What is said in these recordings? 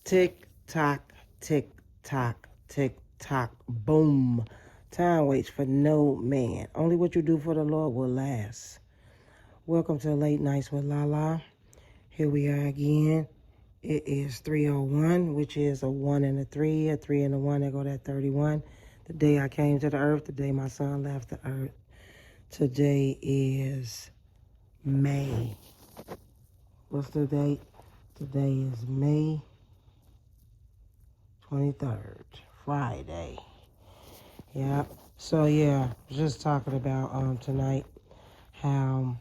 Tick tock, tick tock, tick tock, boom. Time waits for no man. Only what you do for the Lord will last. Welcome to Late Nights with Lala. Here we are again. It is 3:01, which is a 1 and a 3 and a 1, that go that 31. The day I came to the earth, the day my son left the earth. Today is May. What's the date? Today is May 23rd, Friday. Yeah. So yeah, just talking about tonight how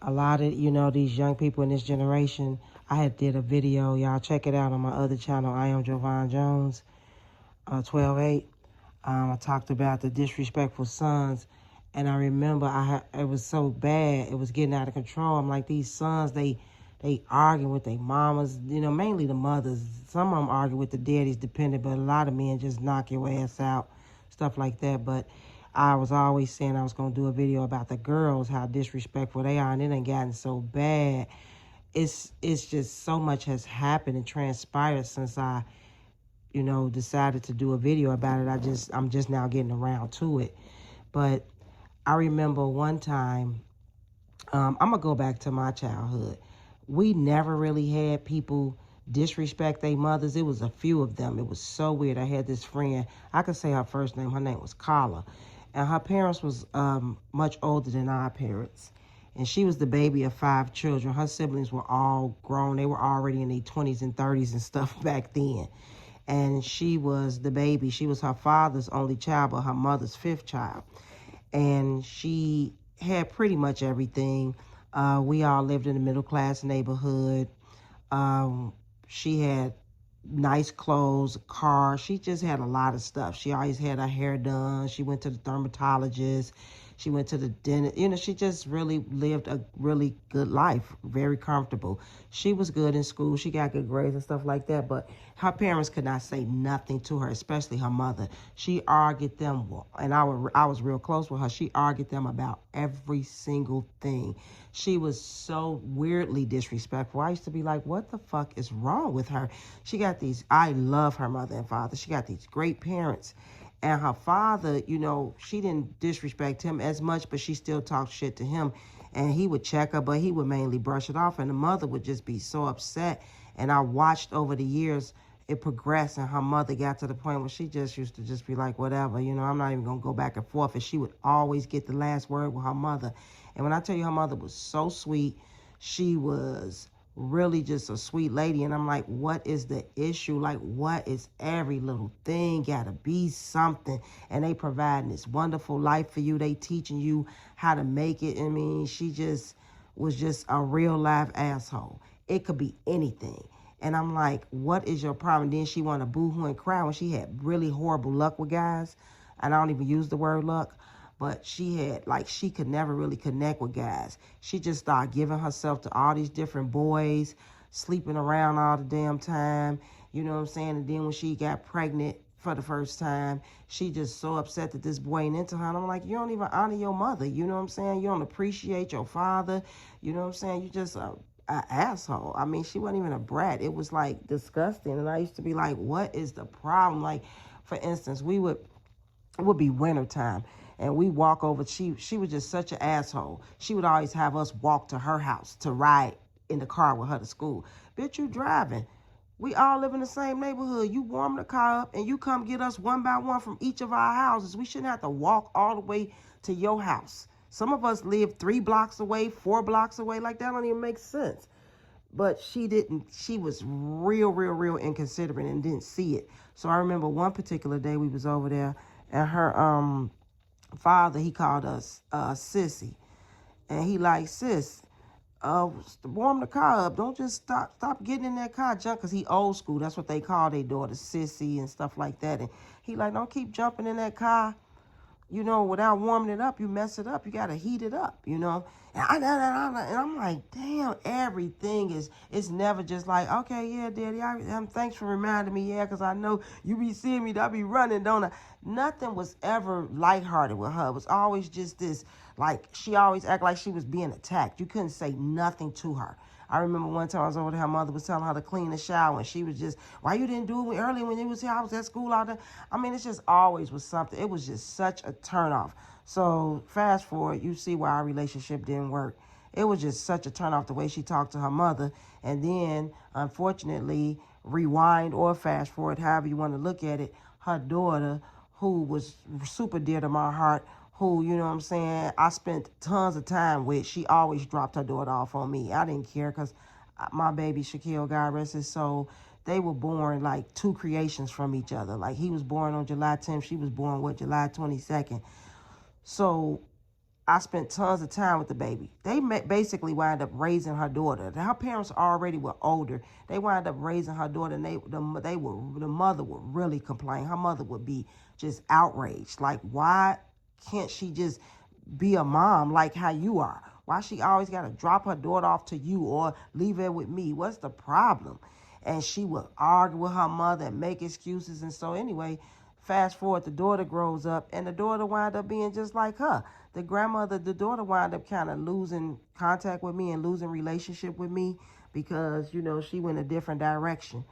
a lot of these young people in this generation. I had did a video, y'all check it out on my other channel. I am Jovan Jones, 12-8. I talked about the disrespectful sons, and I remember it was so bad, it was getting out of control. I'm like, these sons, they arguing with their mamas, mainly the mothers. Some of them argue with the daddies, dependent, but a lot of men just knock your ass out, stuff like that. But I was always saying I was going to do a video about the girls, how disrespectful they are, and it ain't gotten so bad. It's just so much has happened and transpired since I decided to do a video about it. I'm just now getting around to it. But I remember one time, I'm going to go back to my childhood. We never really had people disrespect their mothers. It was a few of them. It was so weird. I had this friend, I could say her first name. Her name was Carla. And her parents was much older than our parents. And she was the baby of 5 children. Her siblings were all grown. They were already in their 20s and 30s and stuff back then. And she was the baby. She was her father's only child, but her mother's 5th child. And she had pretty much everything. We all lived in a middle-class neighborhood. She had nice clothes, a car. She just had a lot of stuff. She always had her hair done. She went to the dermatologist. She went to the dentist. She just really lived a really good life, very comfortable. She was good in school. She got good grades and stuff like that. But her parents could not say nothing to her, especially her mother. She argued them, and I was real close with her. She argued them about every single thing. She was so weirdly disrespectful. I used to be like, what the fuck is wrong with her? I love her mother and father. She got these great parents. And her father, she didn't disrespect him as much, but she still talked shit to him. And he would check her, but he would mainly brush it off. And the mother would just be so upset. And I watched over the years it progressed, and her mother got to the point where she just used to just be like, whatever, I'm not even going to go back and forth. And she would always get the last word with her mother. And when I tell you her mother was so sweet, she was really just a sweet lady. And I'm like, what is the issue? Like, what is every little thing gotta be something? And they providing this wonderful life for you. They teaching you how to make it. I mean, she just was just a real live asshole. It could be anything. And I'm like, what is your problem? And then she want to boo-hoo and cry when she had really horrible luck with guys. And I don't even use the word luck. But she could never really connect with guys. She just started giving herself to all these different boys, sleeping around all the damn time. You know what I'm saying? And then when she got pregnant for the first time, she just so upset that this boy ain't into her. And I'm like, you don't even honor your mother. You know what I'm saying? You don't appreciate your father. You know what I'm saying? You just an asshole. I mean, she wasn't even a brat. It was like disgusting. And I used to be like, what is the problem? Like, for instance, it would be wintertime, and we walk over. She was just such an asshole. She would always have us walk to her house to ride in the car with her to school. Bitch, you driving. We all live in the same neighborhood. You warm the car up and you come get us one by one from each of our houses. We shouldn't have to walk all the way to your house. Some of us live 3 blocks away, 4 blocks away. Like, that don't even make sense. But she didn't. She was real inconsiderate and didn't see it. So I remember one particular day we was over there, and her father, he called us sissy, and he like, sis, warm the car up. Don't just stop getting in that car jump, because he old school. That's what they call their daughter, sissy and stuff like that. And he like, don't keep jumping in that car, without warming it up. You mess it up. You got to heat it up, And I'm like, damn, everything it's never just like, okay, yeah, daddy, thanks for reminding me, yeah, because I know you be seeing me, I be running, don't I? Nothing was ever lighthearted with her. It was always just this, like, she always act like she was being attacked. You couldn't say nothing to her. I remember one time I was over there, her mother was telling her to clean the shower, and she was just, why you didn't do it early when you was here? I was at school all day. I mean, it's just always was something. It was just such a turnoff. So fast forward, you see why our relationship didn't work. It was just such a turnoff the way she talked to her mother. And then, unfortunately, rewind or fast forward, however you want to look at it, her daughter, who was super dear to my heart, who, you know what I'm saying, I spent tons of time with, she always dropped her daughter off on me. I didn't care because my baby Shaquille, God rest his soul, they were born like two creations from each other. Like he was born on July 10th, she was born, July 22nd. So I spent tons of time with the baby. They basically wound up raising her daughter. Her parents already were older. They wound up raising her daughter, and the mother would really complain. Her mother would be just outraged. Like, why can't she just be a mom like how you are? Why she always got to drop her daughter off to you or leave her with me? What's the problem? And she would argue with her mother and make excuses. And so anyway, fast forward, the daughter grows up, and the daughter wound up being just like her. The daughter wound up kind of losing contact with me and losing relationship with me because, you know, she went a different direction.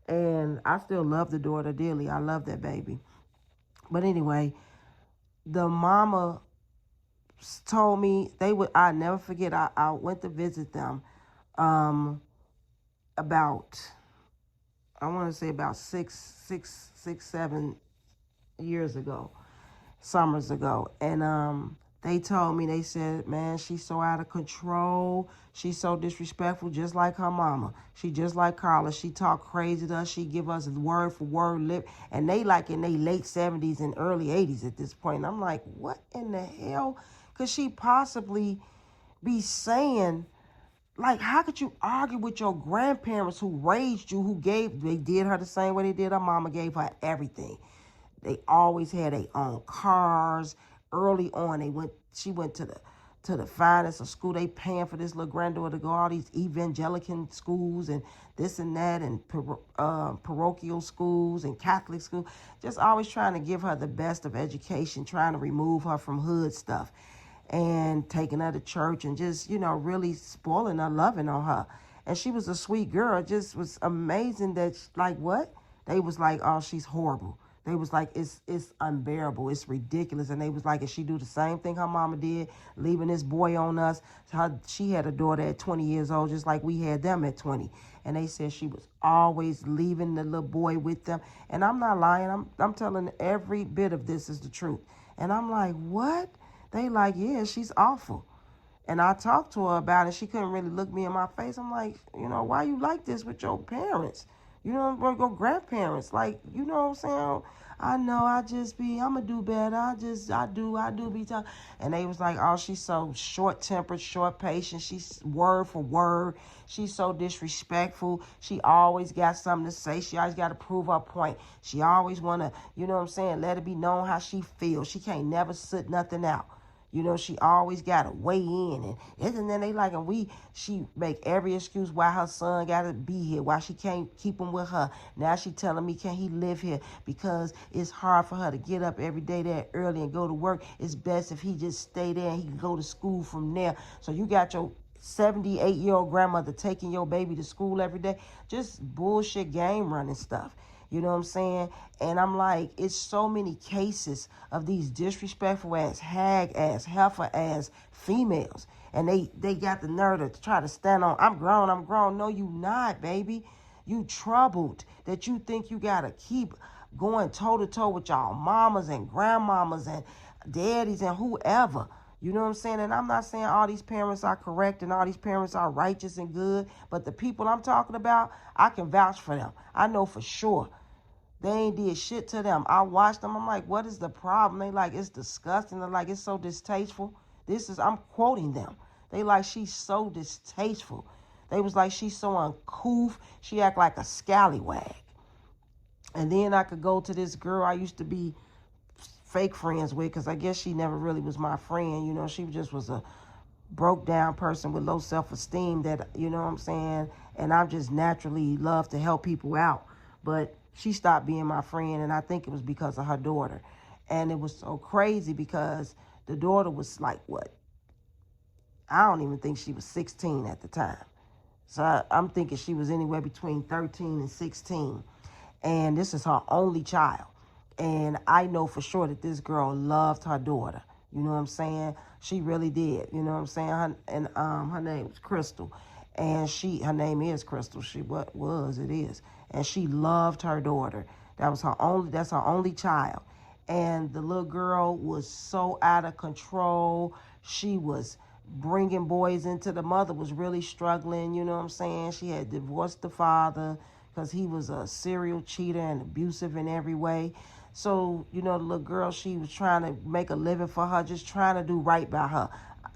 And I still love the daughter dearly. I love that baby. But anyway, the mama told me I never forget, I went to visit them about, I want to say about 7 years ago, summers ago. And they told me, they said, man, she's so out of control. She's so disrespectful, just like her mama. She just like Carla. She talk crazy to us. She give us word for word lip. And they like in their late 70s and early 80s at this point. And I'm like, what in the hell could she possibly be saying? Like, how could you argue with your grandparents who raised you, they did her the same way they did her mama, gave her everything. They always had their own cars. Early on, she went to the finest of school. They paying for this little granddaughter to go all these evangelical schools and this and that, and parochial schools and Catholic schools. Just always trying to give her the best of education, trying to remove her from hood stuff and taking her to church and just, you know, really spoiling her, loving on her. And she was a sweet girl. It just was amazing that, like, what? They was like, oh, she's horrible. They was like, it's unbearable. It's ridiculous. And they was like, if she do the same thing her mama did, leaving this boy on us. She had a daughter at 20 years old, just like we had them at 20. And they said she was always leaving the little boy with them. And I'm not lying. I'm telling every bit of this is the truth. And I'm like, what? They like, yeah, she's awful. And I talked to her about it. She couldn't really look me in my face. I'm like, you know, why you like this with your parents? You know, your grandparents. Like, you know what I'm saying? I know, I'ma do better. I do be talking. And they was like, oh, she's so short-tempered, short-patient. She's word for word. She's so disrespectful. She always got something to say. She always got to prove her point. She always want to, you know what I'm saying, let it be known how she feels. She can't never sit nothing out. You know, she always got to weigh in. And then they like, she make every excuse why her son got to be here, why she can't keep him with her. Now she telling me, can he live here? Because it's hard for her to get up every day that early and go to work. It's best if he just stay there and he can go to school from there. So you got your 78-year-old grandmother taking your baby to school every day. Just bullshit game running stuff. You know what I'm saying? And I'm like, it's so many cases of these disrespectful ass, hag ass, heifer ass females. And they got the nerve to try to stand on, I'm grown. No, you not, baby. You troubled that you think you got to keep going toe to toe with y'all mamas and grandmamas and daddies and whoever. You know what I'm saying? And I'm not saying all these parents are correct and all these parents are righteous and good, but the people I'm talking about, I can vouch for them. I know for sure. They ain't did shit to them. I watched them. I'm like, what is the problem? They like, it's disgusting. They're like, it's so distasteful. I'm quoting them. They like, she's so distasteful. They was like, she's so uncouth. She act like a scallywag. And then I could go to this girl I used to be fake friends with, because I guess she never really was my friend. You know, she just was a broke down person with low self-esteem that, you know what I'm saying? And I just naturally love to help people out. But she stopped being my friend, and I think it was because of her daughter. And it was so crazy because the daughter was like, what? I don't even think she was 16 at the time. So I'm thinking she was anywhere between 13 and 16. And this is her only child. And I know for sure that this girl loved her daughter. You know what I'm saying? She really did. You know what I'm saying? Her name was Crystal. And her name is Crystal. It is. And she loved her daughter. That's her only child. And the little girl was so out of control. She was bringing boys into the mother was really struggling. You know what I'm saying? She had divorced the father because he was a serial cheater and abusive in every way. So, the little girl, she was trying to make a living for her, just trying to do right by her.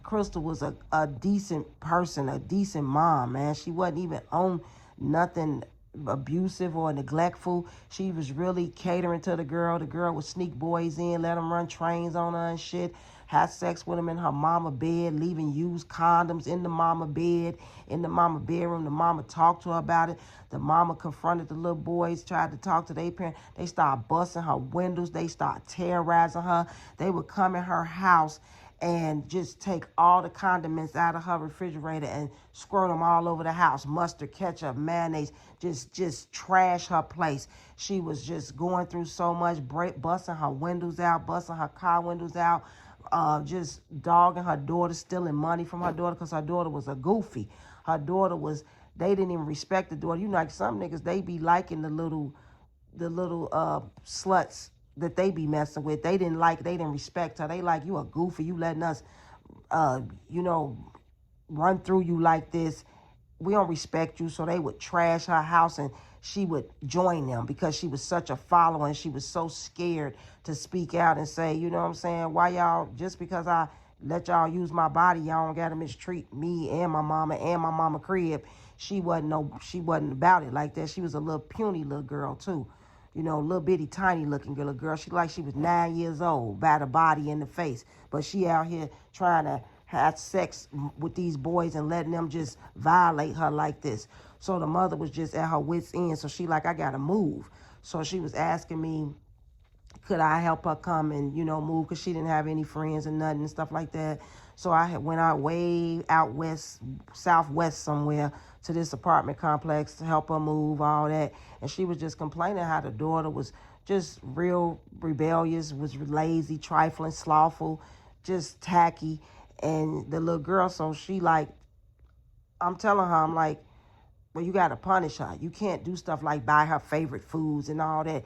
Crystal was a decent person, a decent mom, man. She wasn't even on nothing abusive or neglectful. She was really catering to the girl. The girl would sneak boys in, let them run trains on her and shit. Had sex with them in her mama bed, leaving used condoms in the mama bed, in the mama bedroom. The mama talked to her about it. The mama confronted the little boys, tried to talk to their parents. They started busting her windows. They started terrorizing her. They would come in her house and just take all the condiments out of her refrigerator and squirt them all over the house. Mustard, ketchup, mayonnaise, just trash her place. She was just going through so much, busting her windows out, busting her car windows out, just dogging her daughter, stealing money from her daughter because her daughter was a goofy. Her daughter was, they didn't even respect the daughter. Like some niggas, they be liking the little sluts that they be messing with. They didn't respect her. They like, you a goofy, you letting us, uh, you know, run through you like this. We don't respect you. So they would trash her house and she would join them because she was such a follower and she was so scared to speak out and say, you know what I'm saying? Why y'all, just because I let y'all use my body, y'all don't gotta mistreat me and my mama crib. She wasn't about it like that. She was a little puny little girl too. Little bitty tiny looking girl. She was 9 years old, by the body and the face. But she out here trying to have sex with these boys and letting them just violate her like this. So the mother was just at her wit's end. So she I gotta move. So she was asking me, could I help her come and, move? Because she didn't have any friends and nothing and stuff like that. So I went out way out west, southwest somewhere to this apartment complex to help her move, all that. And she was just complaining how the daughter was just real rebellious, was lazy, trifling, slothful, just tacky. And the little girl, so I'm telling her, I'm like, well, you got to punish her. You can't do stuff like buy her favorite foods and all that.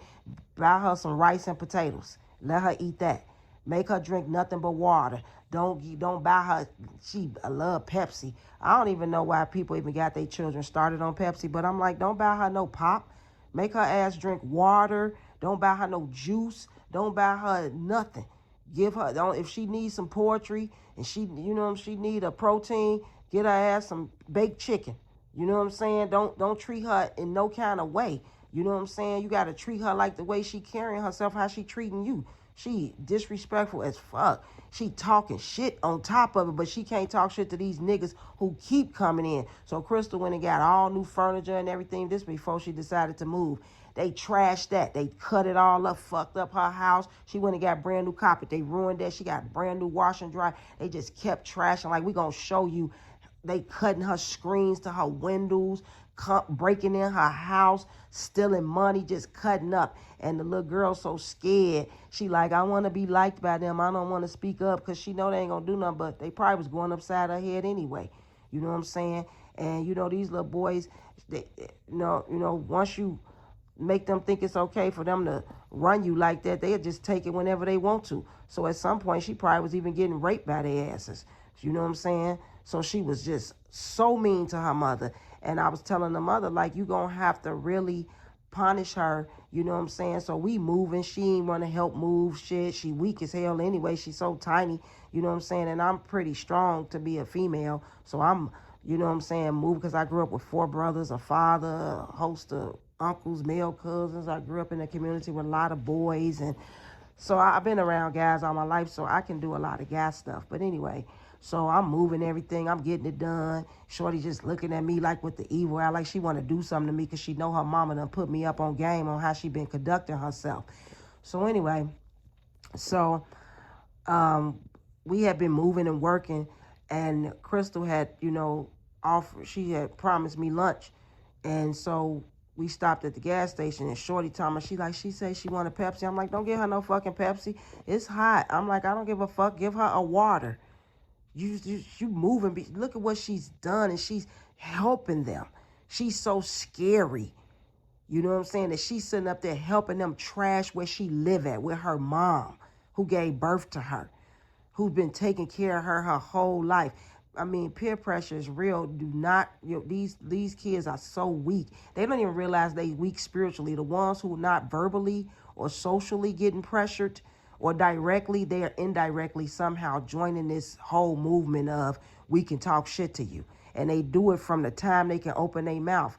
Buy her some rice and potatoes. Let her eat that. Make her drink nothing but water. Don't buy her. I love Pepsi. I don't even know why people even got their children started on Pepsi, but I'm like, don't buy her no pop. Make her ass drink water. Don't buy her no juice. Don't buy her nothing. Give her, if she needs some poetry and she need a protein, get her ass some baked chicken. You know what I'm saying? Don't treat her in no kind of way. You know what I'm saying? You got to treat her like the way she carrying herself, how she treating you. She disrespectful as fuck. She talking shit on top of it, but she can't talk shit to these niggas who keep coming in. So Crystal went and got all new furniture and everything. This before she decided to move. They trashed that. They cut it all up, fucked up her house. She went and got brand new carpet. They ruined that. She got brand new wash and dry. They just kept trashing. Like, we gonna show you. They cutting her screens to her windows, breaking in her house, stealing money, just cutting up. And the little girl so scared. She I want to be liked by them. I don't want to speak up because she know they ain't going to do nothing, but they probably was going upside her head anyway. You know what I'm saying? And, these little boys, once you make them think it's okay for them to run you like that, they'll just take it whenever they want to. So at some point, she probably was even getting raped by their asses. You know what I'm saying? So she was just so mean to her mother. And I was telling the mother, you going to have to really punish her. You know what I'm saying? So we moving. She ain't want to help move shit. She weak as hell anyway. She's so tiny. You know what I'm saying? And I'm pretty strong to be a female. So I'm, you know what I'm saying, move because I grew up with 4 brothers, a father, a host of uncles, male cousins. I grew up in a community with a lot of boys. And so I've been around guys all my life, so I can do a lot of guy stuff. But anyway, so I'm moving everything. I'm getting it done. Shorty just looking at me with the evil eye, like she want to do something to me because she know her mama done put me up on game on how she been conducting herself. So anyway, so we had been moving and working, and Crystal had, she had promised me lunch. And so we stopped at the gas station and Shorty told me, she said she wanted Pepsi. I'm like, don't give her no fucking Pepsi. It's hot. I'm like, I don't give a fuck. Give her a water. You moving. Look at what she's done, and she's helping them. She's so scary. You know what I'm saying? That she's sitting up there helping them trash where she live at with her mom, who gave birth to her, who's been taking care of her whole life. I mean, peer pressure is real. Do not, these kids are so weak. They don't even realize they weak spiritually. The ones who are not verbally or socially getting pressured or directly, they are indirectly somehow joining this whole movement of we can talk shit to you. And they do it from the time they can open their mouth.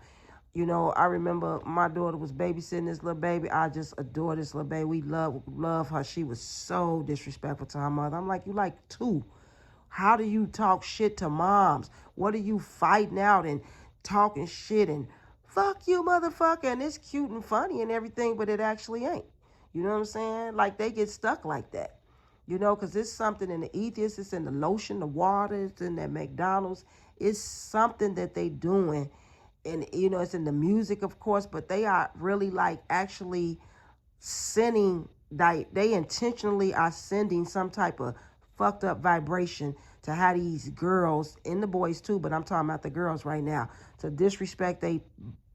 You know, I remember my daughter was babysitting this little baby. I just adore this little baby. We love her. She was so disrespectful to her mother. I'm like, you like two. How do you talk shit to moms? What are you fighting out and talking shit and fuck you, motherfucker? And it's cute and funny and everything, but it actually ain't. You know what I'm saying? Like, they get stuck like that. You know, because it's something in the ethos, it's in the lotion, the water, it's in that McDonald's. It's something that they doing. And, you know, it's in the music, of course, but they are really like actually sending, they intentionally are sending some type of fucked up vibration to how these girls, and the boys too, but I'm talking about the girls right now, to disrespect their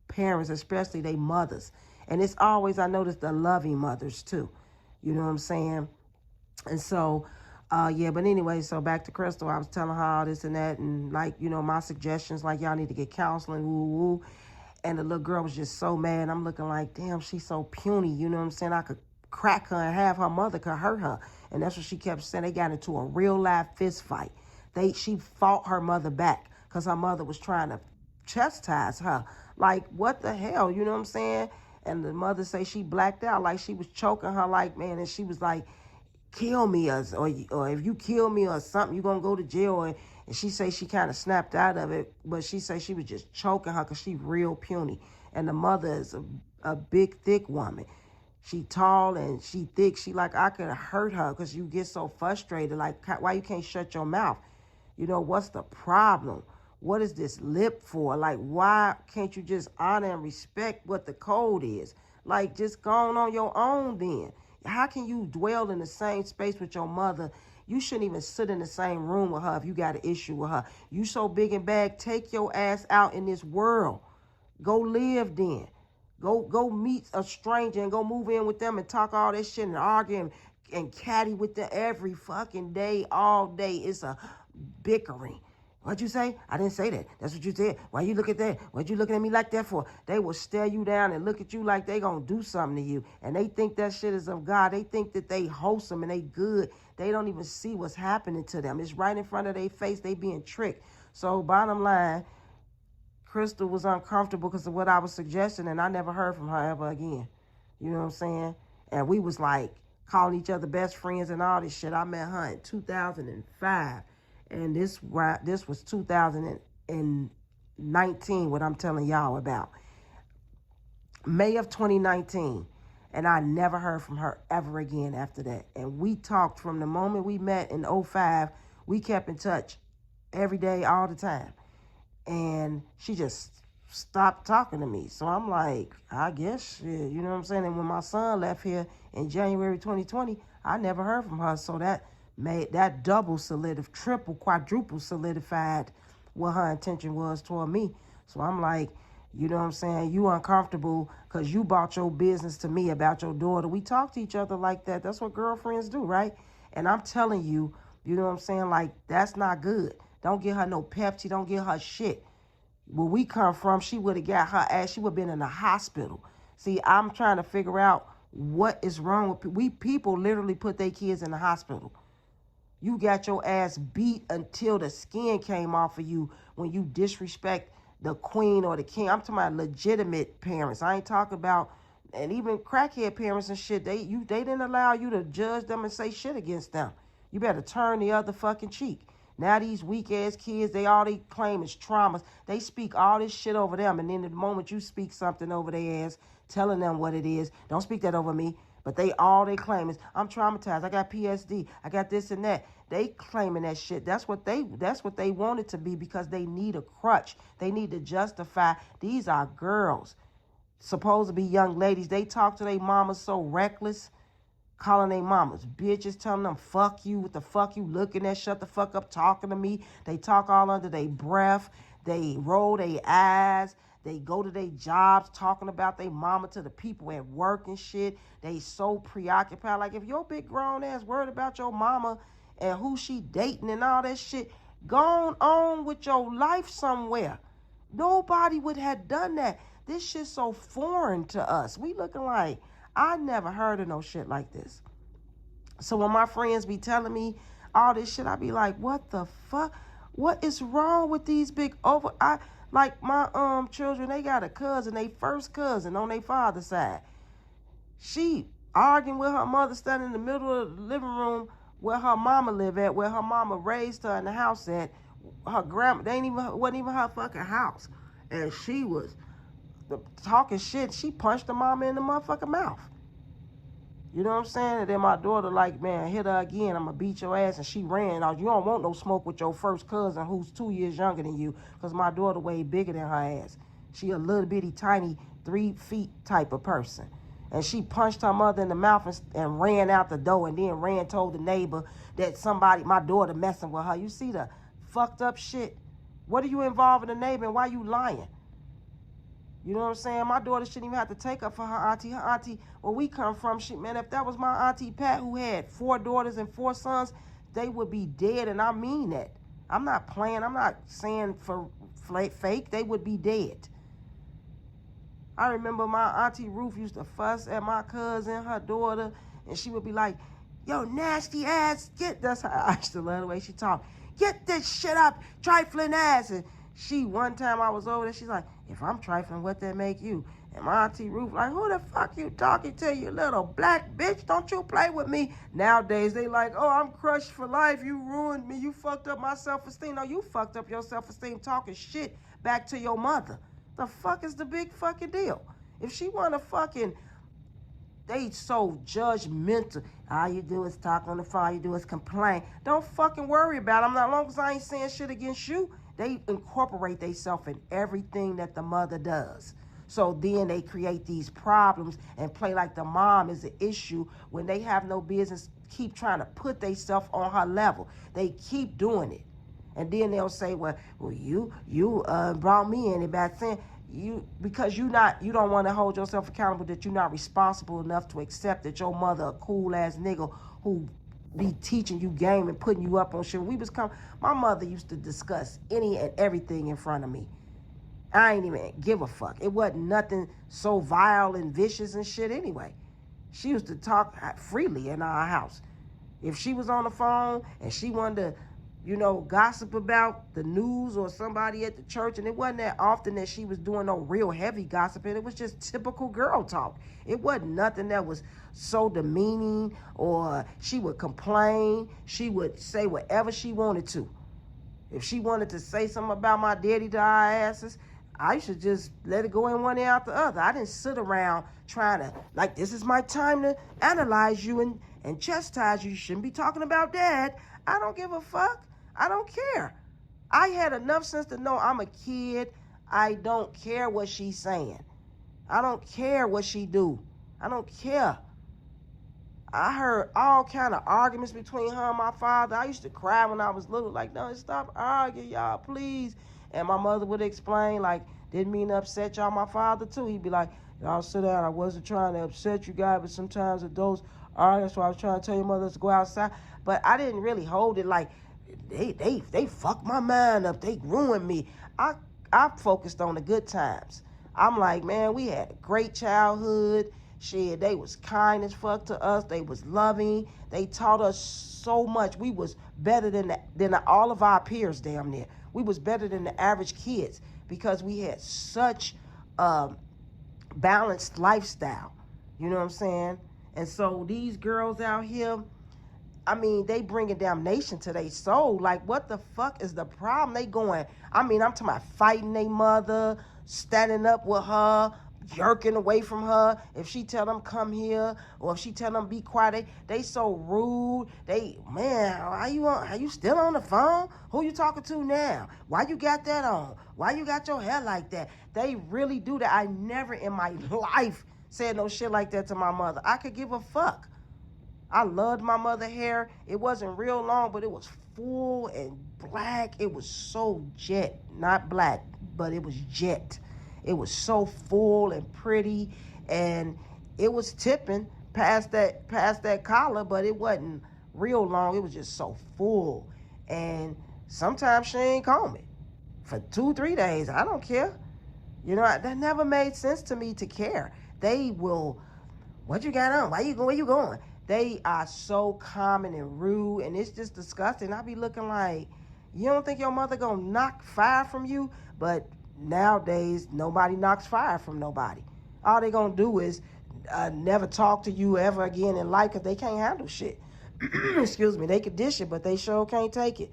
parents, especially their mothers. And it's always, I notice, the loving mothers too. You know what I'm saying? And so, yeah, but anyway, so back to Crystal. I was telling her all this and that, and like, you know, my suggestions, like y'all need to get counseling, woo woo. And the little girl was just so mad. I'm looking like, damn, she's so puny. You know what I'm saying? I could crack her in half. Her mother could hurt her. And that's what she kept saying. They got into a real life fist fight. She fought her mother back because her mother was trying to chastise her. Like, what the hell? You know what I'm saying? And the mother say she blacked out, like she was choking her, like, man, and she was like, kill me, or if you kill me or something, you're going to go to jail. And she say she kind of snapped out of it, but she say she was just choking her because she real puny. And the mother is a big, thick woman. She tall and she thick. She like, I could hurt her because you get so frustrated. Like, why you can't shut your mouth? You know, what's the problem? What is this lip for? Like, why can't you just honor and respect what the code is? Like, just go on your own then. How can you dwell in the same space with your mother? You shouldn't even sit in the same room with her if you got an issue with her. You so big and bad, take your ass out in this world. Go live then. Go meet a stranger and go move in with them and talk all this shit and argue and caddy with them every fucking day, all day. It's a bickering. What'd you say? I didn't say that. That's what you said. Why you look at that? What you looking at me like that for? They will stare you down and look at you like they gonna do something to you. And they think that shit is of God. They think that they wholesome and they good. They don't even see what's happening to them. It's right in front of their face. They being tricked. So bottom line, Crystal was uncomfortable because of what I was suggesting, and I never heard from her ever again. You know what I'm saying? And we was like calling each other best friends and all this shit. I met her in 2005. And this was 2019, what I'm telling y'all about. May of 2019. And I never heard from her ever again after that. And we talked from the moment we met in 05. We kept in touch every day, all the time. And she just stopped talking to me. So I'm like, I guess, shit, you know what I'm saying? And when my son left here in January 2020, I never heard from her. So that made that triple, quadruple solidified what her intention was toward me. So I'm like, you know what I'm saying? You uncomfortable because you brought your business to me about your daughter. We talk to each other like that. That's what girlfriends do, right? And I'm telling you, you know what I'm saying? Like, that's not good. Don't get her no Pepsi. Don't get her shit. Where we come from, she would have got her ass. She would have been in the hospital. See, I'm trying to figure out what is wrong with we people literally put their kids in the hospital. You got your ass beat until the skin came off of you when you disrespect the queen or the king. I'm talking about legitimate parents. I ain't talking about, and even crackhead parents and shit. They didn't allow you to judge them and say shit against them. You better turn the other fucking cheek. Now these weak ass kids, they claim is traumas. They speak all this shit over them, and then the moment you speak something over their ass, telling them what it is, don't speak that over me. But all they claim is, I'm traumatized. I got PSD. I got this and that. They claiming that shit. That's what they want it to be, because they need a crutch. They need to justify. These are girls, supposed to be young ladies. They talk to their mamas so reckless, calling their mamas bitches, telling them fuck you, what the fuck you looking at, shut the fuck up talking to me. They talk all under their breath. They roll their eyes. They go to their jobs talking about their mama to the people at work and shit. They so preoccupied. Like, if your big grown ass worried about your mama and who she dating and all that shit, go on with your life somewhere. Nobody would have done that. This shit's so foreign to us. We looking like, I never heard of no shit like this. So when my friends be telling me all this shit, I be like, what the fuck? What is wrong with these big like my children, they got a cousin, they first cousin on their father's side. She arguing with her mother, standing in the middle of the living room where her mama live at, where her mama raised her in the house at. Her grandma, wasn't even her fucking house. And she was talking shit. She punched the mama in the motherfucking mouth. You know what I'm saying? And then my daughter like, man, hit her again, I'm gonna beat your ass. And she ran out. You don't want no smoke with your first cousin who's 2 years younger than you, because my daughter way bigger than her ass. She a little bitty, tiny, 3 feet type of person. And she punched her mother in the mouth and ran out the door, and then told the neighbor that my daughter messing with her. You see the fucked up shit? What are you involving the neighbor, and why you lying? You know what I'm saying? My daughter shouldn't even have to take up for her auntie. Her auntie, where we come from, man, if that was my auntie Pat, who had 4 daughters and 4 sons, they would be dead, and I mean that. I'm not playing. I'm not saying for fake. They would be dead. I remember my auntie Ruth used to fuss at my cousin, her daughter, and she would be like, yo, nasty ass, that's how I used to love the way she talked. Get this shit up, trifling ass. And one time I was over there, she's like, if I'm trifling, what that make you? And my auntie Ruth like, who the fuck you talking to, you little black bitch? Don't you play with me. Nowadays, they like, oh, I'm crushed for life. You ruined me. You fucked up my self-esteem. No, you fucked up your self-esteem talking shit back to your mother. The fuck is the big fucking deal? If she want to fucking, they so judgmental. All you do is talk on the phone. All you do is complain. Don't fucking worry about them. Not long as I ain't saying shit against you. They incorporate themselves in everything that the mother does. So then they create these problems and play like the mom is an issue when they have no business keep trying to put themselves on her level. They keep doing it. And then they'll say, well, you brought me in by saying because you don't want to hold yourself accountable, that you're not responsible enough to accept that your mother a cool ass nigga who be teaching you game and putting you up on shit. My mother used to discuss any and everything in front of me. I ain't even give a fuck. It wasn't nothing so vile and vicious and shit anyway. She used to talk freely in our house. If she was on the phone and she wanted to, gossip about the news or somebody at the church, and it wasn't that often that she was doing no real heavy gossiping. It was just typical girl talk. It wasn't nothing that was so demeaning, or she would complain. She would say whatever she wanted to. If she wanted to say something about my daddy to our asses, I should just let it go in one ear out the other. I didn't sit around trying to, like, this is my time to analyze you and chastise you. You shouldn't be talking about dad. I don't give a fuck. I don't care. I had enough sense to know I'm a kid. I don't care what she's saying. I don't care what she do. I don't care. I heard all kind of arguments between her and my father. I used to cry when I was little, like, no, stop arguing, y'all, please. And my mother would explain, like, didn't mean to upset y'all. My father, too, he'd be like, y'all sit down. I wasn't trying to upset you guys, but sometimes adults argue, that's why I was trying to tell your mother to go outside. But I didn't really hold it like, they fucked my mind up. They ruined me. I focused on the good times. I'm like, man, we had a great childhood. Shit, they was kind as fuck to us. They was loving. They taught us so much. We was better than all of our peers damn near. We was better than the average kids because we had such balanced lifestyle. You know what I'm saying? And so these girls out here, I mean, they bringing damnation to their soul. Like, what the fuck is the problem? They going, I'm talking about fighting their mother, standing up with her, jerking away from her. If she tell them come here, or if she tell them be quiet, they so rude. Man, are you still on the phone? Who you talking to now? Why you got that on? Why you got your hair like that? They really do that. I never in my life said no shit like that to my mother. I could give a fuck. I loved my mother hair. It wasn't real long, but it was full and black. It was so jet, not black, but it was jet. It was so full and pretty, and it was tipping past that collar, but it wasn't real long. It was just so full. And sometimes she ain't comb it for 2-3 days. I don't care. That never made sense to me to care. They will, what you got on? Where you going? They are so common and rude, and it's just disgusting. I be looking like, you don't think your mother gonna knock fire from you? But nowadays, nobody knocks fire from nobody. All they gonna do is never talk to you ever again in life because they can't handle shit. Excuse me. They can dish it, but they sure can't take it.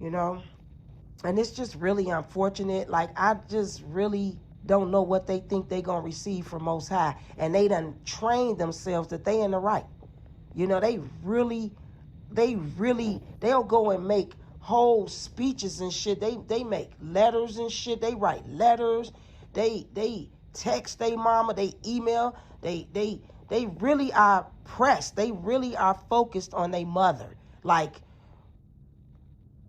And it's just really unfortunate. Like, I just really don't know what they think they gonna receive from Most High, and they done trained themselves that they in the right. They'll go and make whole speeches and shit. They make letters and shit. They write letters. They text they mama. They email. They really are pressed. They really are focused on their mother. Like,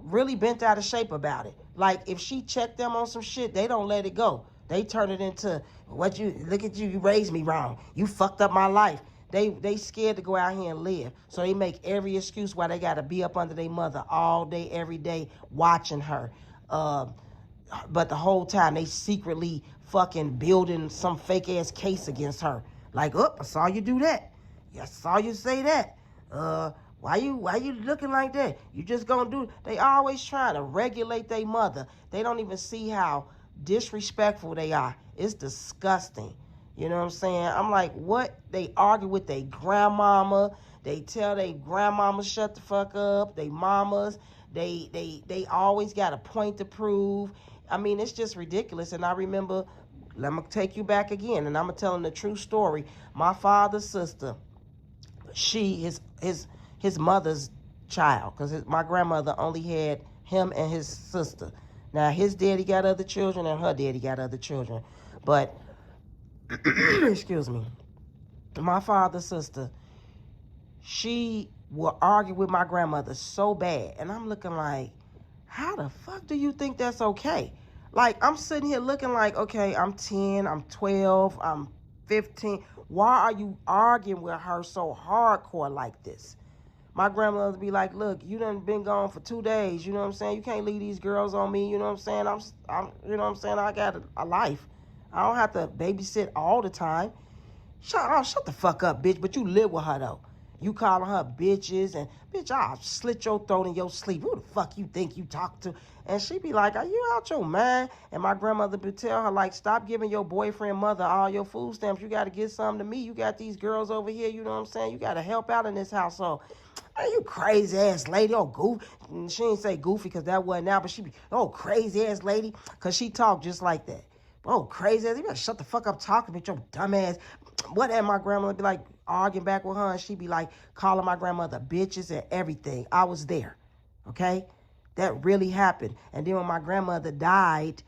really bent out of shape about it. Like, if she checked them on some shit, they don't let it go. They turn it into, look at you, you raised me wrong. You fucked up my life. They scared to go out here and live. So they make every excuse why they got to be up under their mother all day, every day, watching her. But the whole time, they secretly fucking building some fake-ass case against her. Like, I saw you do that. I saw you say that. Why you looking like that? You just gonna do. They always trying to regulate their mother. They don't even see how disrespectful they are. It's disgusting. You know what I'm saying? I'm like, what? They argue with their grandmama. They tell their grandmama shut the fuck up. They mamas. They always got a point to prove. I mean, it's just ridiculous. And I remember, let me take you back again, and I'm gonna tell them the true story. My father's sister, his mother's child, because my grandmother only had him and his sister. Now, his daddy got other children, and her daddy got other children. But, excuse me, my father's sister, she will argue with my grandmother so bad. And I'm looking like, how the fuck do you think that's okay? Like, I'm sitting here looking like, okay, I'm 10, I'm 12, I'm 15. Why are you arguing with her so hardcore like this? My grandmother would be like, look, you done been gone for 2 days. You know what I'm saying? You can't leave these girls on me. You know what I'm saying? I'm you know what I'm saying? I got a life. I don't have to babysit all the time. Shut the fuck up, bitch. But you live with her, though. You calling her bitches, and bitch, I'll slit your throat in your sleep. Who the fuck you think you talk to? And she be like, are you out your mind? And my grandmother would tell her, like, stop giving your boyfriend mother all your food stamps. You got to get something to me. You got these girls over here, you know what I'm saying? You got to help out in this household. Hey, you crazy ass lady. Oh, goofy. She didn't say goofy because that wasn't out, but she be, oh, crazy ass lady, because she talked just like that. Oh, crazy ass. You better shut the fuck up talking with your dumb ass. What? And my grandmother be like arguing back with her, and she be like calling my grandmother bitches and everything. I was there. Okay? That really happened. And then when my grandmother died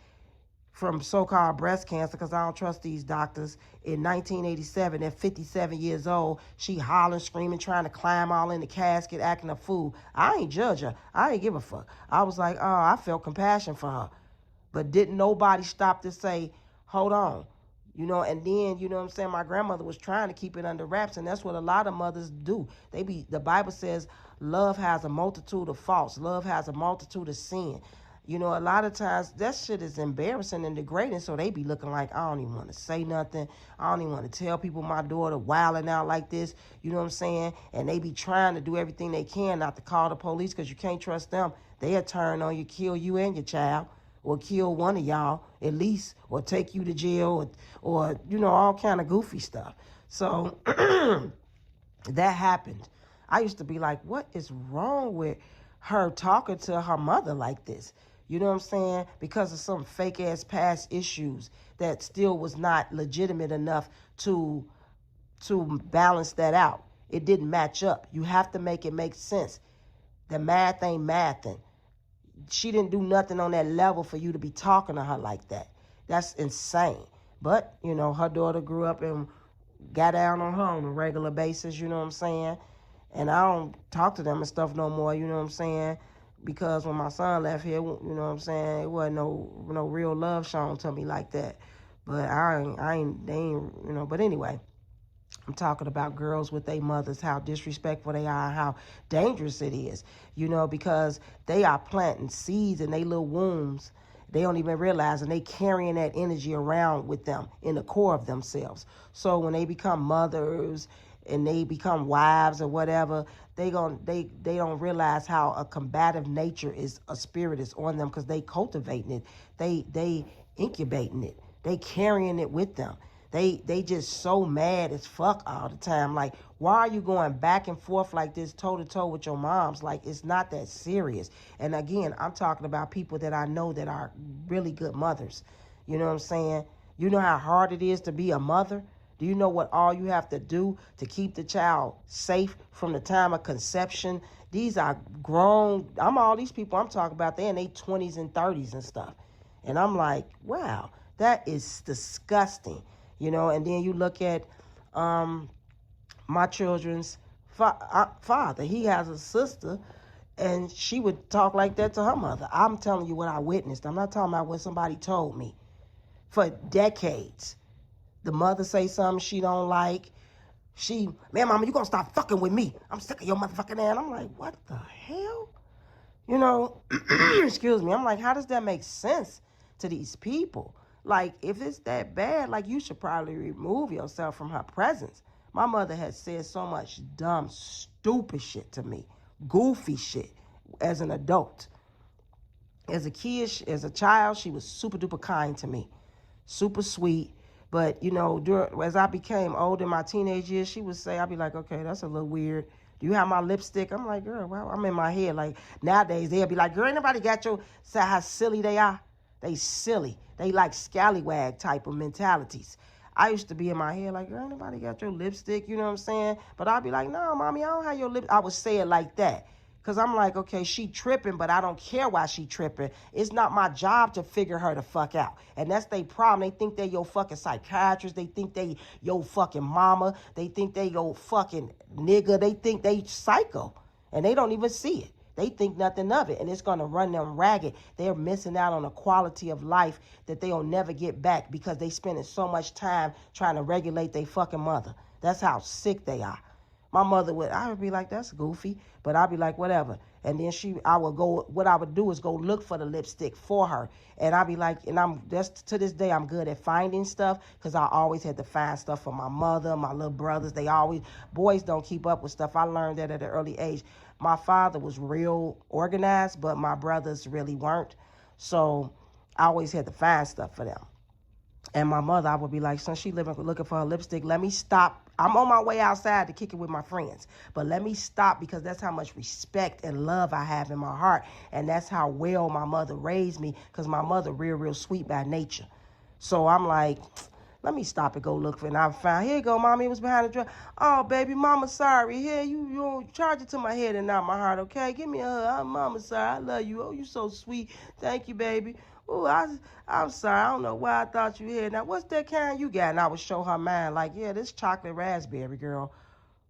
from so-called breast cancer, because I don't trust these doctors, in 1987, at 57 years old, she hollering, screaming, trying to climb all in the casket, acting a fool. I ain't judge her. I ain't give a fuck. I was like, oh, I felt compassion for her. But didn't nobody stop to say, hold on. And then, you know what I'm saying, my grandmother was trying to keep it under wraps, and that's what a lot of mothers do. The Bible says love has a multitude of faults. Love has a multitude of sin. A lot of times that shit is embarrassing and degrading, so they be looking like, I don't even want to say nothing. I don't even want to tell people my daughter wilding out like this, you know what I'm saying? And they be trying to do everything they can not to call the police, because you can't trust them. They'll turn on you, kill you and your child, or kill one of y'all at least, or take you to jail, or all kind of goofy stuff. So that happened. I used to be like, what is wrong with her talking to her mother like this? You know what I'm saying? Because of some fake ass past issues that still was not legitimate enough to balance that out. It didn't match up. You have to make it make sense. The math ain't mathing. She didn't do nothing on that level for you to be talking to her like that. That's insane. But, you know, her daughter grew up and got down on her on a regular basis, you know what I'm saying? And I don't talk to them and stuff no more, you know what I'm saying? Because when my son left here, you know what I'm saying, it wasn't no real love shown to me like that. But they ain't, you know, but anyway. I'm talking about girls with their mothers, how disrespectful they are, how dangerous it is, you know, because they are planting seeds in their little wombs. They don't even realize, and they carrying that energy around with them in the core of themselves. So when they become mothers and they become wives or whatever, they don't realize how a combative nature is, a spirit is on them, because they cultivating it, they incubating it, they carrying it with them. They just so mad as fuck all the time. Like, why are you going back and forth like this, toe to toe with your moms? Like, it's not that serious. And again, I'm talking about people that I know that are really good mothers. You know what I'm saying? You know how hard it is to be a mother? Do you know what all you have to do to keep the child safe from the time of conception? These are grown, all these people I'm talking about, they're in their 20s and 30s and stuff. And I'm like, wow, that is disgusting. You know, and then you look at my children's father. He has a sister, and she would talk like that to her mother. I'm telling you what I witnessed. I'm not talking about what somebody told me. For decades, the mother say something she don't like. Man, mama, you gonna stop fucking with me. I'm sick of your motherfucking ass. I'm like, what the hell? You know, excuse me. I'm like, how does that make sense to these people? Like, if it's that bad, like, you should probably remove yourself from her presence. My mother had said so much dumb, stupid shit to me, goofy shit as an adult. As a kid, as a child, she was super duper kind to me, super sweet. But, you know, as I became old in my teenage years, she would say, I'd be like, okay, that's a little weird. Do you have my lipstick? I'm like, girl, well, I'm in my head. Like, nowadays, they'll be like, girl, ain't nobody got your, say how silly they are. They silly. They like scallywag type of mentalities. I used to be in my head like, girl, ain't nobody got your lipstick, you know what I'm saying? But I'd be like, no, mommy, I don't have your lip. I would say it like that. Because I'm like, okay, she tripping, but I don't care why she tripping. It's not my job to figure her the fuck out. And that's their problem. They think they your fucking psychiatrist. They think they your fucking mama. They think they your fucking nigga. They think they psycho. And they don't even see it. They think nothing of it, and it's going to run them ragged. They're missing out on a quality of life that they'll never get back because they spending so much time trying to regulate their fucking mother. That's how sick they are. My mother I would be like, that's goofy, but I'd be like, whatever. And then what I would do is go look for the lipstick for her. And I'd be like, to this day, I'm good at finding stuff because I always had to find stuff for my mother, my little brothers. Boys don't keep up with stuff. I learned that at an early age. My father was real organized, but my brothers really weren't. So I always had to find stuff for them. And my mother, I would be like, son, she looking for her lipstick. Let me stop. I'm on my way outside to kick it with my friends. But let me stop because that's how much respect and love I have in my heart. And that's how well my mother raised me because my mother real sweet by nature. So I'm like, let me stop and go look for it. And I found, here you go, mommy, it was behind the drum. Oh, baby, mama, sorry. Here, you charge it to my head and not my heart, okay? Give me a hug. Oh, mama, sorry. I love you. Oh, you so sweet. Thank you, baby. Oh, I'm sorry. I don't know why I thought you had. Now, what's that kind you got? And I would show her mine. Like, yeah, this chocolate raspberry, girl,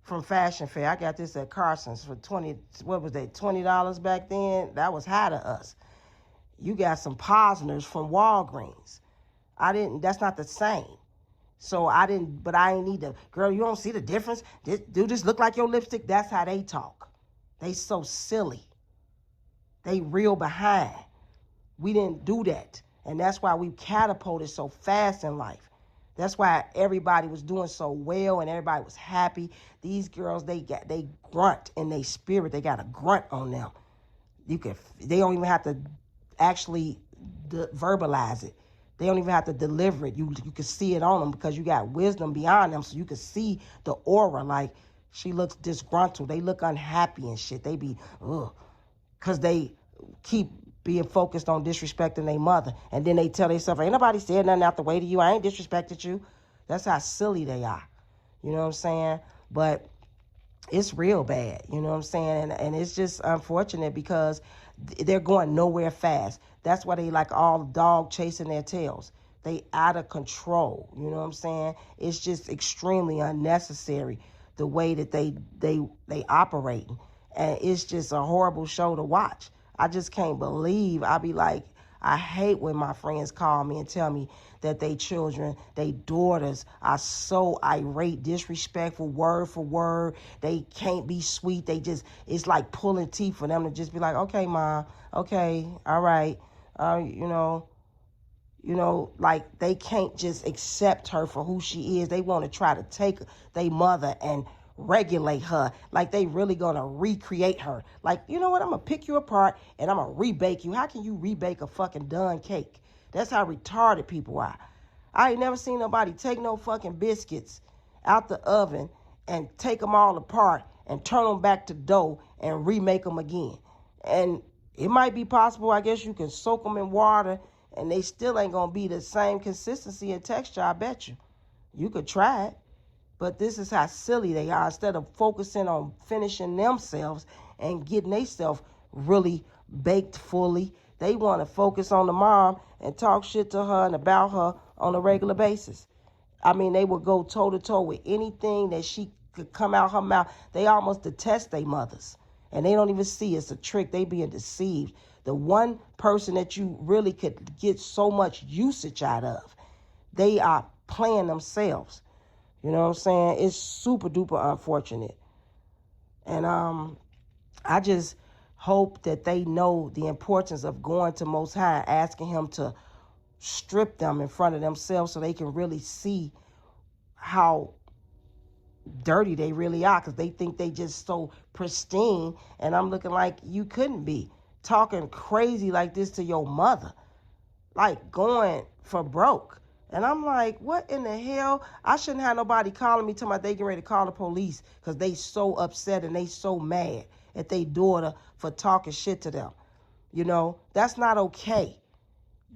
from Fashion Fair. I got this at Carson's for $20 back then? That was high to us. You got some Posners from Walgreens. That's not the same. So but I ain't need to, girl, you don't see the difference? Do this look like your lipstick? That's how they talk. They so silly. They real behind. We didn't do that. And that's why we catapulted so fast in life. That's why everybody was doing so well and everybody was happy. These girls, they grunt in their spirit. They got a grunt on them. They don't even have to actually verbalize it. They don't even have to deliver it. You can see it on them because you got wisdom beyond them. So you can see the aura. Like, she looks disgruntled. They look unhappy and shit. They be, ugh. Because they keep being focused on disrespecting their mother. And then they tell themselves, ain't nobody said nothing out the way to you. I ain't disrespected you. That's how silly they are. You know what I'm saying? But it's real bad. You know what I'm saying? And it's just unfortunate because they're going nowhere fast. That's why they like all dog chasing their tails. They out of control. You know what I'm saying? It's just extremely unnecessary the way that they operate. And it's just a horrible show to watch. I just can't believe. I be like, I hate when my friends call me and tell me that they children, they daughters are so irate, disrespectful, word for word. They can't be sweet. They just, it's like pulling teeth for them to just be like, okay, mom, okay, all right, like they can't just accept her for who she is. They want to try to take their mother and regulate her. Like they really gonna recreate her. Like, you know what? I'm gonna pick you apart and I'm gonna rebake you. How can you rebake a fucking done cake? That's how retarded people are. I ain't never seen nobody take no fucking biscuits out the oven and take them all apart and turn them back to dough and remake them again. And it might be possible, I guess you can soak them in water and they still ain't gonna be the same consistency and texture, I bet you. You could try it. But this is how silly they are. Instead of focusing on finishing themselves and getting themselves really baked fully, they want to focus on the mom and talk shit to her and about her on a regular basis. I mean, they would go toe-to-toe with anything that she could come out her mouth. They almost detest their mothers. And they don't even see it's a trick. They being deceived. The one person that you really could get so much usage out of, they are playing themselves. You know what I'm saying? It's super duper unfortunate. And I just hope that they know the importance of going to Most High and asking him to strip them in front of themselves so they can really see how dirty they really are, because they think they just so pristine. And I'm looking like you couldn't be talking crazy like this to your mother, like going for broke. And I'm like, what in the hell? I shouldn't have nobody calling me till my they get ready to call the police because they so upset and they so mad at their daughter for talking shit to them. You know, that's not okay.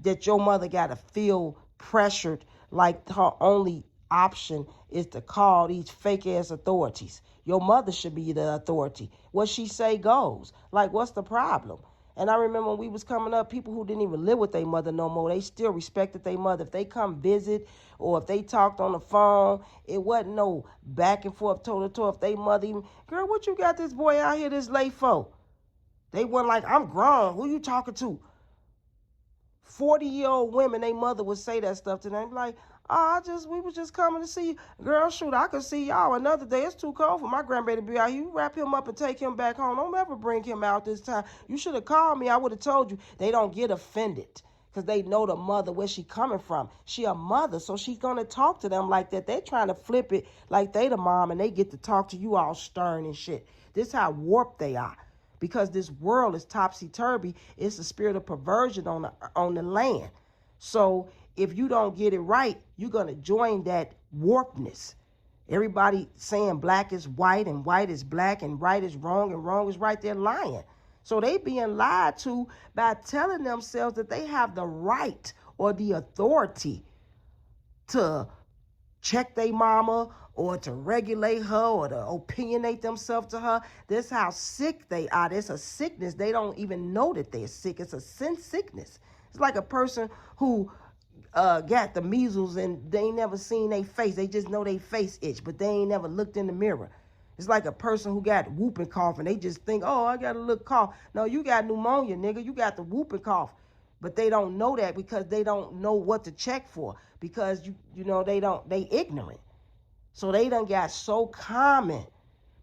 That your mother got to feel pressured like her only option is to call these fake ass authorities. Your mother should be the authority. What she say goes. Like, what's the problem? And I remember when we was coming up, people who didn't even live with their mother no more, they still respected their mother. If they come visit or if they talked on the phone, it wasn't no back and forth, toe to toe. If they mother even, girl, what you got this boy out here this late for? They weren't like, I'm grown. Who you talking to? 40-year-old women, they mother would say that stuff to them. Like, we was just coming to see you. Girl, shoot, I could see y'all another day. It's too cold for my grandbaby to be out here. You wrap him up and take him back home. Don't ever bring him out this time. You should have called me. I would have told you. They don't get offended because they know the mother, where she coming from. She a mother, so she's going to talk to them like that. They trying to flip it like they the mom, and they get to talk to you all stern and shit. This how warped they are. Because this world is topsy-turvy. It's the spirit of perversion on the land. So if you don't get it right, you're going to join that warpedness. Everybody saying black is white and white is black and right is wrong and wrong is right. They're lying. So they being lied to by telling themselves that they have the right or the authority to check their mama or to regulate her or to opinionate themselves to her. That's how sick they are. There's a sickness. They don't even know that they're sick. It's a sin sickness. It's like a person who got the measles and they ain't never seen their face. They just know their face itch, but they ain't never looked in the mirror. It's like a person who got whooping cough and they just think, oh, I got a little cough. No, you got pneumonia, nigga. You got the whooping cough. But they don't know that because they don't know what to check for, because they ignorant. So they done got so common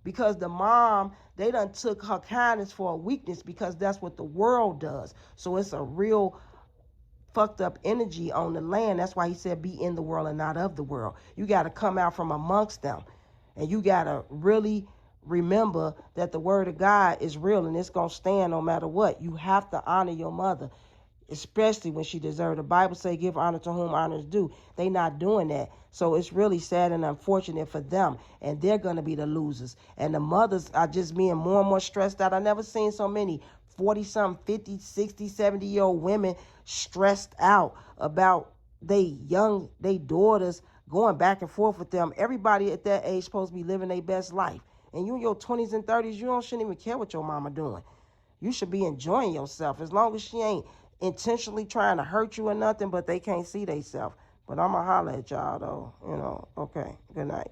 because the mom, they done took her kindness for a weakness because that's what the world does. So it's a real fucked up energy on the land. That's why he said be in the world and not of the world. You got to come out from amongst them. And you got to really remember that the word of God is real and it's going to stand no matter what. You have to honor your mother, especially when she deserves. The Bible say give honor to whom honor is due. They not doing that. So it's really sad and unfortunate for them. And they're going to be the losers. And the mothers are just being more and more stressed out. I never seen so many 40-something, 50, 60, 70-year-old women stressed out about they daughters going back and forth with them. Everybody at that age supposed to be living their best life. And you in your 20s and 30s, shouldn't even care what your mama doing. You should be enjoying yourself as long as she ain't intentionally trying to hurt you or nothing, but they can't see themselves. But I'ma holler at y'all though, Okay, good night.